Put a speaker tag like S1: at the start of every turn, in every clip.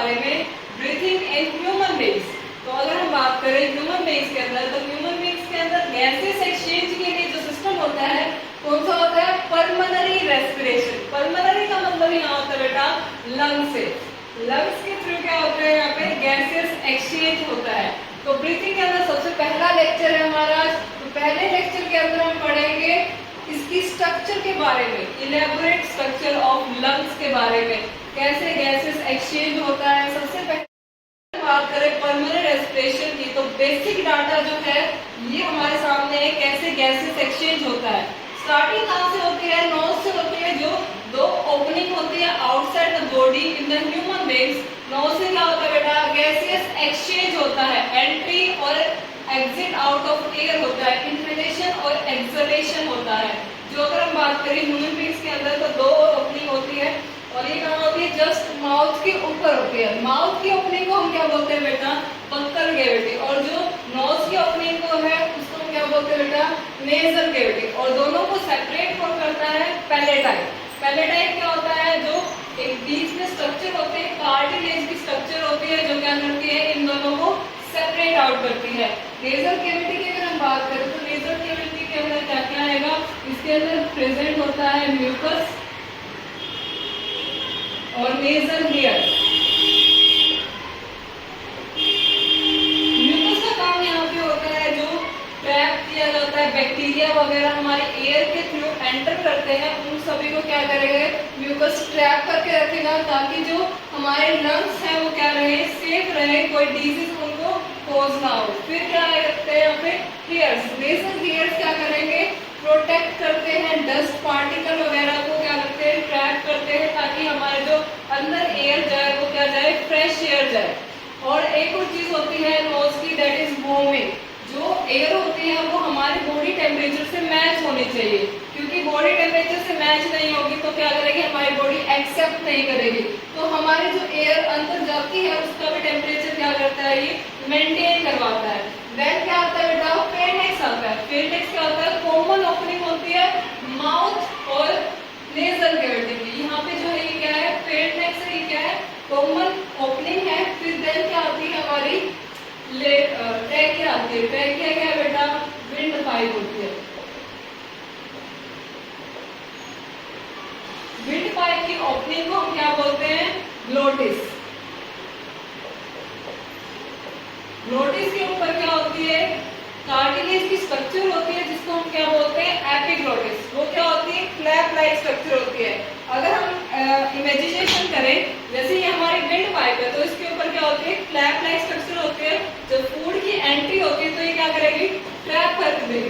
S1: बारे में, breathing in human beings. तो अगर हम बात करें ह्यूमन बीइंग्स के अंदर, तो ह्यूमन बीइंग्स के अंदर गैसेस एक्सचेंज के लिए जो सिस्टम होता है कौन सा होता है? Pulmonary respiration. पल्मोनरी का मतलब यहाँ होता है बेटा लंग से। लंग्स के थ्रू क्या होता है? यहाँ पे गैसेस एक्सचेंज होता है। तो ब्रीथिंग के अंदर सबसे पहला लेक्चर है हमारा। तो पहले लेक्चर के अंदर हम पढ़ेंगे इसकी स्ट्रक्चर के बारे में, इलेबोरेट स्ट्रक्चर ऑफ लंग्स के बारे में, कैसे गैसेस एक्सचेंज होता है। सबसे पहले बात करें पल्मोनरी रेस्पिरेशन की, तो बेसिक डाटा जो है ये हमारे सामने है, कैसे गैसेस एक्सचेंज होता है। स्टार्टिंग कहाँ से होती है? नोज से होती है, जो दो ओपनिंग होती है outside the body in the human beings. Nose से क्या होता है बेटा? गैसेस एक्सचेंज होता है, एंट्री और एग्जिट आउट ऑफ एयर होता है, इनहेलेशन और एक्सहेलेशन होता है। जो अगर हम बात करें ह्यूमन बीइंग्स के अंदर तो दो ओपनिंग होती है, और ये कहाँ होती है? जस्ट माउथ के ऊपर होती है। माउथ की ओपनिंग को हम क्या बोलते हैं बेटा? Buccal cavity. और जो नोज की ओपनिंग को है उसको हम क्या बोलते हैं बेटा? Nasal cavity. और दोनों को सेपरेट कौन करता है? पैलेटाइट। पैलेटाइट क्या होता है? जो एक बीच में स्ट्रक्चर होते हैं, कार्टिलेज की स्ट्रक्चर होती है, जो क्या करती है? इन दोनों को सेपरेट आउट करती है। नेजल कैविटी की अगर हम बात करें तो नेजल कैविटी के अंदर क्या क्या आएगा? इसके अंदर प्रेजेंट होता है म्यूकस और नेजल हेयर। म्यूकस का काम यहाँ पे होता है, जो ट्रैप किया जाता है बैक्टीरिया वगैरह हमारे एयर के थ्रू एंटर करते हैं, उन सभी को क्या करेगा? म्यूकस ट्रैप करके रखेगा, ताकि जो हमारे लंग्स हैं वो क्या रहे? सेफ रहे, कोई डिजीज उनको कोज ना हो। फिर क्या करते हैं यहाँ पे? हेयर्स। नेजल हेयर्स क्या करेंगे? प्रोटेक्ट करते हैं, डस्ट पार्टिकल वगैरह को क्या करते हैं? ट्रैप करते हैं, ताकि हमारे जो अंदर एयर जाए वो क्या जाए? फ्रेश एयर जाए। और एक और चीज होती है नोज की, दैट इज वार्मिंग। जो एयर होती है वो हमारे बॉडी टेम्परेचर से मैच होनी चाहिए, क्योंकि बॉडी टेम्परेचर से मैच नहीं होगी तो क्या करेगी? हमारी बॉडी एक्सेप्ट नहीं करेगी। तो हमारी जो एयर अंदर जाती है उसका भी टेम्परेचर क्या करता है? ये मेंटेन करवाता है। देन क्या आता है बेटा? फेरनेक्स आता है। फेरनेक्स क्या होता है? कॉमन ओपनिंग होती है माउथ और नेजल कैविटी की। यहाँ पे जो है ये क्या है? फेरनेक्स है, ये क्या है? कॉमन ओपनिंग है। फिर देन क्या आती है हमारी? ट्रैकिया आती है। ट्रैकिया क्या है बेटा? विंड पाइप होती है। विंड पाइप की ओपनिंग को हम क्या बोलते हैं? ग्लोटिस। ग्लोटिस के ऊपर क्या होती है? कार्टिलेज की स्ट्रक्चर होती है, जिसको हम क्या बोलते हैं? एपिग्लोटिस। वो क्या होती है? क्लैप लाइक स्ट्रक्चर होती है। अगर हम इमेजिनेशन करें, जैसे ये हमारी विंड पाइप है, तो इसके ऊपर क्या होती है? क्लैप लाइक स्ट्रक्चर होती है। जब फूड की एंट्री होती है तो ये क्या करेगी? क्लैप कर देगी,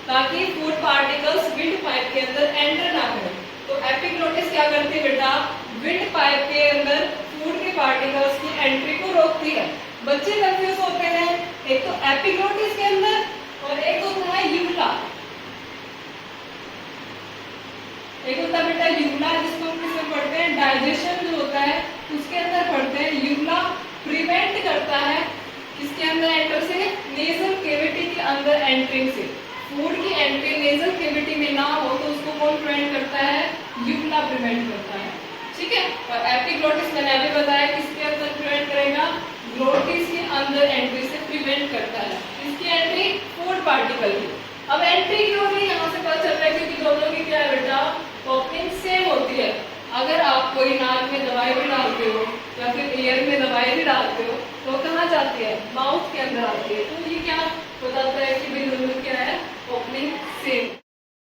S1: ताकि फूड पार्टिकल्स विंड पाइप के अंदर एंटर ना करें। तो एपिग्लोटिस क्या करती है बेटा? विंड पाइप के अंदर फूड के पार्टिकल्स की एंट्री को रोकती है। बच्चे कंफ्यूज होते हैं, एक तो एपिग्लोटिस के अंदर और एक होता है यूला। एक होता है बेटा यूला, जिसको हम किसमें पढ़ते हैं? डाइजेशन जो होता है उसके अंदर पढ़ते हैं। यूला प्रिवेंट करता है किसके अंदर एंटर से? नेजल कैविटी के अंदर एंट्रिंग से। फूड की एंट्री नेजल कैविटी में ना हो तो उसको कौन प्रिवेंट करता है? यूला प्रिवेंट करता है। ठीक है। और एपिग्लोटिस मैंने अभी बताया किसके अंदर प्रिवेंट करेगा? ग्लोटिस के अंदर एंट्री से प्रिवेंट करता है। इसकी एंट्री फूड पार्टिकल की। अब एंट्री क्यों नहीं यहाँ से पता चल रहा है? क्योंकि दोनों की क्या है बेटा? ओपनिंग सेम होती है। अगर आप कोई नाक में दवाई भी डालते हो या फिर ईयर में दवाई भी डालते हो तो कहाँ जाती है? माउथ के अंदर आती है। तो ये क्या बताता है कि भाई दोनों क्या है? Opening same.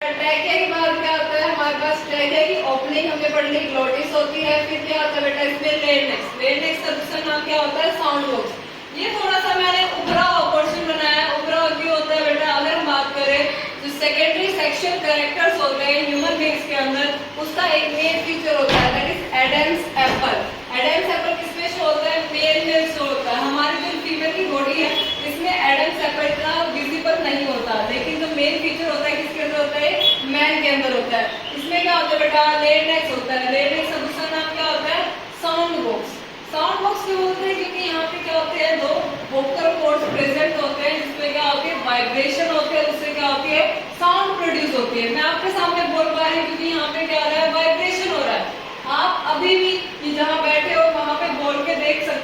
S1: ट्रैकिया की बात क्या होता है? हमारे पास ट्रैकिया की ओपनिंग हमने पढ़ ली, ग्लोटिस होती है। फिर क्या होता है बेटा? इसमें लेनेक्स। लेनेक्स का दूसरा नाम क्या होता है? Sound box. ये थोड़ा सा मैंने उभरा हुआ पोर्शन बनाया। उभरा हुआ क्यों होता है बेटा? अगर हम बात करें जो सेकेंडरी सेक्शुअल कैरेक्टर्स होते हैं ह्यूमन बीइंग्स के अंदर, उसका एक मेन फीचर होता है, that is Adam's apple. Adam's apple किसमें शो होता है? मेल में शो होता है। हमारी जो फीमेल की बॉडी है इसमें एडम्स एप्पल इतना विजिबल नहीं होता, लेकिन जो मेन फीचर होता है किसके अंदर होता है? मैन के अंदर होता है। इसमें क्या होता है बेटा? लेनेक्स होता है। लेनेक्स का दूसरा नाम क्या होता है? Sound box. साउंड बॉक्स क्यों होते हैं? क्योंकि यहाँ पे क्या होते हैं? दो वोकल कॉर्ड्स प्रेजेंट होते हैं, जिसमें क्या होती है? वाइब्रेशन होती है, उससे क्या होती है? साउंड प्रोड्यूस होती है। मैं आपके सामने बोल पा रही हूँ क्योंकि यहाँ पे क्या हो रहा है? वाइब्रेशन हो रहा है। आप अभी भी जहाँ बैठे हो वहां पे बोल के देख सकते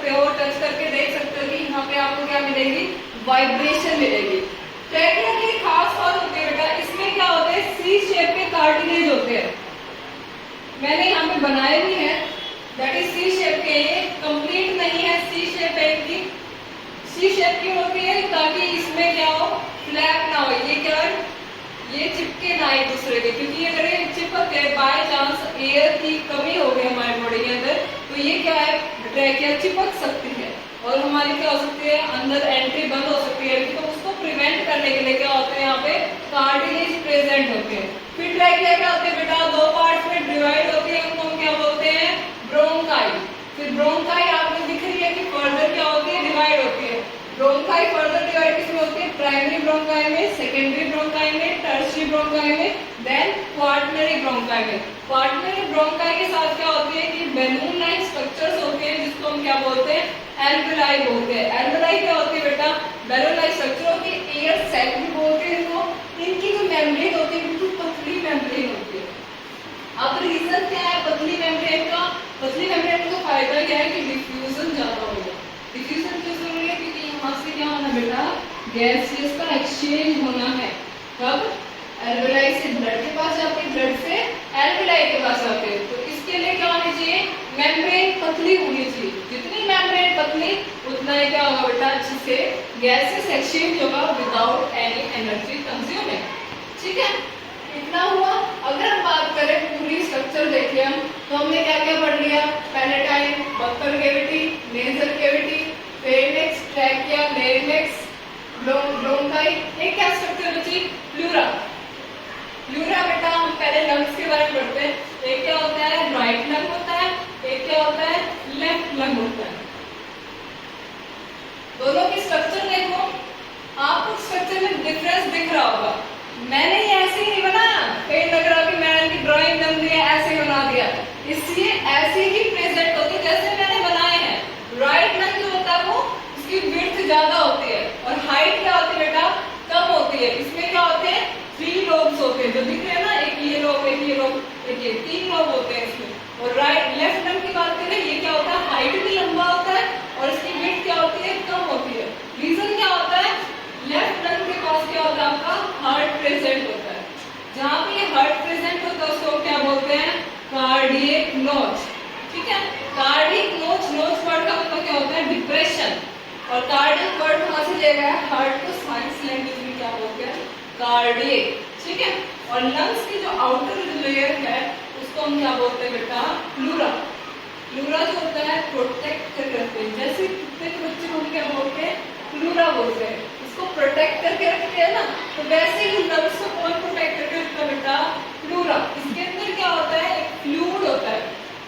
S1: क्या मिलेगी, वाइब्रेशन मिलेगी। ट्रैकिया की खास बात होती है बेटा, इसमें क्या होते हैं, सी शेप के कार्टिलेज होते हैं। मैंने यहाँ पे बनाए भी हैं, दैट इज सी शेप के, ये कंप्लीट नहीं है, सी शेप है इनकी। सी शेप की होती है ताकि इसमें क्या हो, फ्लैप ना हो, ये क्या है, ये चिपके ना एक दूसरे के, क्योंकि अगर ये चिपक गए बाय चांस एयर की कमी हो गई हमारे बॉडी के अंदर, तो ये क्या है, ट्रैकिया चिपक सकती है और हमारी क्या हो सकती है, अंदर एंट्री बंद हो सकती है। तो उसको प्रिवेंट करने के लिए क्या होते हैं, यहाँ पे कार्टिलेज प्रेजेंट होते हैं। फिर ट्रैकिया क्या होते हैं बेटा, दो पार्ट्स में डिवाइड होती है, उनको हम क्या बोलते हैं, ब्रोंकाई। फिर ब्रोंकाई आपको दिख रही है कि फर्दर क्या होती है, डिवाइड होती है। ब्रोंकाई फर्दर डिवाइड किसमें होती है, प्राइमरी ब्रोंकाई में, सेकेंडरी ब्रोंकाई में, टर्शियरी ब्रोंकाई में, देन क्वार्टनरी ब्रोंकाई में। क्वार्टनरी ब्रोंकाई के साथ क्या होती है कि बैलून लाइक स्ट्रक्चर्स होते हैं, जिसको हम क्या बोलते हैं, एल्वेलाई बोलते हैं। एल्वेलाई क्या होती है बेटा, बैलून लाइक स्ट्रक्चर होती है, एयर सैक भी बोलते हैं इनको। इनकी जो मेम्ब्रेन होती है बिल्कुल पतली मेम्ब्रेन होती है। अब रीजन क्या है पतली मेम्ब्रेन का, पतली मेम्ब्रेन का फायदा क्या है कि डिफ्यूजन ज्यादा होगा। डिफ्यूजन क्यों जरूरी है, क्योंकि यहाँ से क्या होना बेटा, गैसेस का एक्सचेंज होना है। कब, एल्वेलाई से ब्लड के पास जाते हैं, ब्लड से एल्वेलाई के पास जाते हैं। तो इसके लिए क्या होनी चाहिए, मेम्ब्रेन पतली होनी चाहिए। जितनी मेम्ब्रेन पतली उतना ही क्या होगा बेटा, अच्छे से गैसेस एक्सचेंज होगा विदाउट एनी एनर्जी कंज्यूमिंग। ठीक है, इतना हुआ। अगर हम बात करें पूरी स्ट्रक्चर देखिए हम, तो हमने क्या क्या पढ़ लिया, palatine, buccal cavity, nasal cavity, pharynx, trachea, larynx, bronchi. एक क्या स्ट्रक्चर बची, प्लूरा। प्लूरा बेटा हम पहले लंग्स के बारे में पढ़ते हैं। एक क्या होता है, राइट लंग होता है, एक क्या होता है, लेफ्ट लंग होता है। दोनों की स्ट्रक्चर देखो, आपको स्ट्रक्चर में डिफरेंस दिख रहा होगा। मैंने ये ऐसे ही नहीं बनाया, कहीं लग रहा कि मैंने इनकी ड्राइंग बन दी है, ऐसे ही बना दिया, इसलिए ऐसे ही प्रेजेंट होते जैसे मैंने बनाए हैं। राइट लंग जो होता है वो उसकी विड्थ ज्यादा होती है और हाइट क्या होती है बेटा, कम होती है। इसमें क्या होते हैं, 3 लोब्स होते हैं, जो दिख रहे हैं ना, एक ये लोब, एक ये लोब, एक ये, 3 लोब होते हैं इसमें। और राइट लेफ्ट लंग की बात करें, ये क्या होता है, हाइट भी लंबा होता है और इसकी विड्थ क्या होती है, कम होती है। रीजन क्या होता है, लेफ्ट लंग के पास क्या होता है, आपका हार्ट प्रेजेंट होता है। जहां पे ये हार्ट प्रेजेंट होता है उसको क्या बोलते हैं, कार्डियक नोच। ठीक है, कार्डियक नोच, नोच वर्ड का मतलब क्या होता है, डिप्रेशन। और कार्डियक वर्ड कहां से लिया गया है, हार्ट को साइंस लैंग्वेज में क्या बोलते हैं, कार्डियक। ठीक है, और लंग्स की जो आउटर लेयर है उसको हम क्या बोलते हैं बेटा, प्लूरा। प्लूरा जो होता है प्रोटेक्ट करते हैं, जैसे कुत्ते के बच्चे को क्या बोलते हैं, प्लूरा बोलते हैं, उसको प्रोटेक्ट करके रखते हैं ना, तो वैसे ही लंग्स को कौन प्रोटेक्ट करके रखता है बेटा, प्लूरा। इसके अंदर क्या होता है, एक फ्लूइड होता है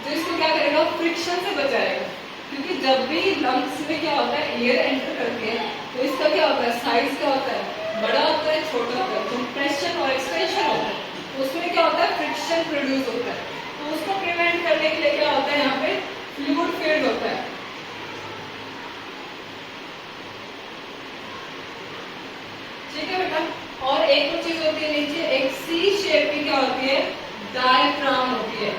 S1: जो इसको क्या करेगा, फ्रिक्शन से बचाएगा। क्योंकि जब भी लंग्स में क्या होता है, एयर एंटर करते हैं, तो इसका क्या होता है, साइज क्या होता है, बड़ा होता है, छोटा होता है, कंप्रेशन और एक्सपेंशन होता है, तो उसमें क्या होता है, फ्रिक्शन प्रोड्यूस होता है। तो उसको प्रिवेंट करने के लिए क्या होता है, यहाँ पे फ्लूइड फील्ड होता है। ठीक है बेटा, और एक और चीज होती है नीचे, एक सी शेप की क्या होती है, डायफ्राम होती है।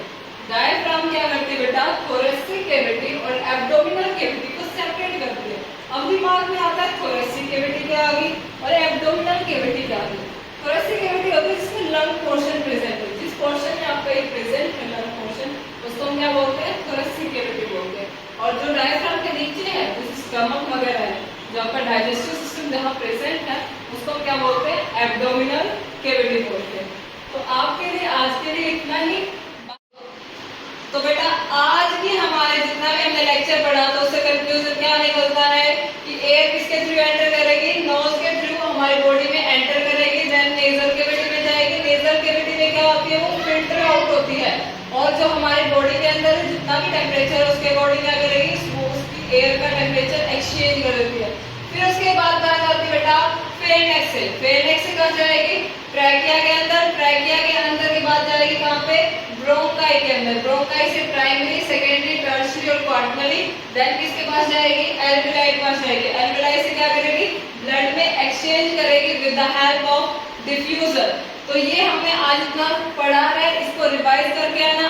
S1: डायफ्राम क्या करती है बेटा, थोरेसिक कैविटी और एब्डोमिनल कैविटी को सेपरेट करती है। अब दिमाग में आता है थोरेसिक कैविटी क्या आ गई और एब्डोमिनल कैविटी क्या आ गई। थोरेसिक कैविटी होती है जिसमें लंग पोर्शन प्रेजेंट है, जिस पोर्शन में आपका ये प्रेजेंट है लंग पोर्शन, उसको हम क्या बोलते हैं, थोरेसिक कैविटी बोलते हैं। और जो डायफ्राम के नीचे है, जैसे स्टमक वगैरह है, जो आपका डाइजेस्टिव सिस्टम जहाँ प्रेजेंट है, उसको क्या बोलते हैं, एब्डोमिनल कैविटी बोलते हैं। तो आपके लिए आज के लिए इतना ही। तो बेटा आज भी हमारे जितना भी हमने लेक्चर पढ़ा था उससे कंक्लूजन क्या निकलता है कि एयर किसके थ्रू एंटर करेगी, नोज के थ्रू हमारी बॉडी में एंटर करेगी, देन नेजल कैविटी में जाएगी। नेजल कैविटी में क्या होती है, वो फिल्टर आउट होती है और जो हमारी बॉडी के अंदर जितना भी टेम्परेचर है उसके अकॉर्डिंग क्या करेगी, उसकी एयर का टेम्परेचर एक्सचेंज कर देती है। फिर उसके बाद कहा जाती है बेटा फेरिंक्स से। फेरिंक्स से कहाँ जाएगी, ट्रैकिया के अंदर, ट्रैकिया के अंदर के बाद जाएगी कहाँ पे, ब्रोंकाई के अंदर। ब्रोंकाई से प्राइमरी, सेकेंडरी, टर्शियरी और क्वार्टरनरी, देन किसके पास जाएगी, एल्वेलाई के पास जाएगी। एल्वेलाई से क्या करेगी, ब्लड में एक्सचेंज करेगी with the help of diffuser. तो ये हमने आज इतना पढ़ा है, इसको रिवाइज करके आना।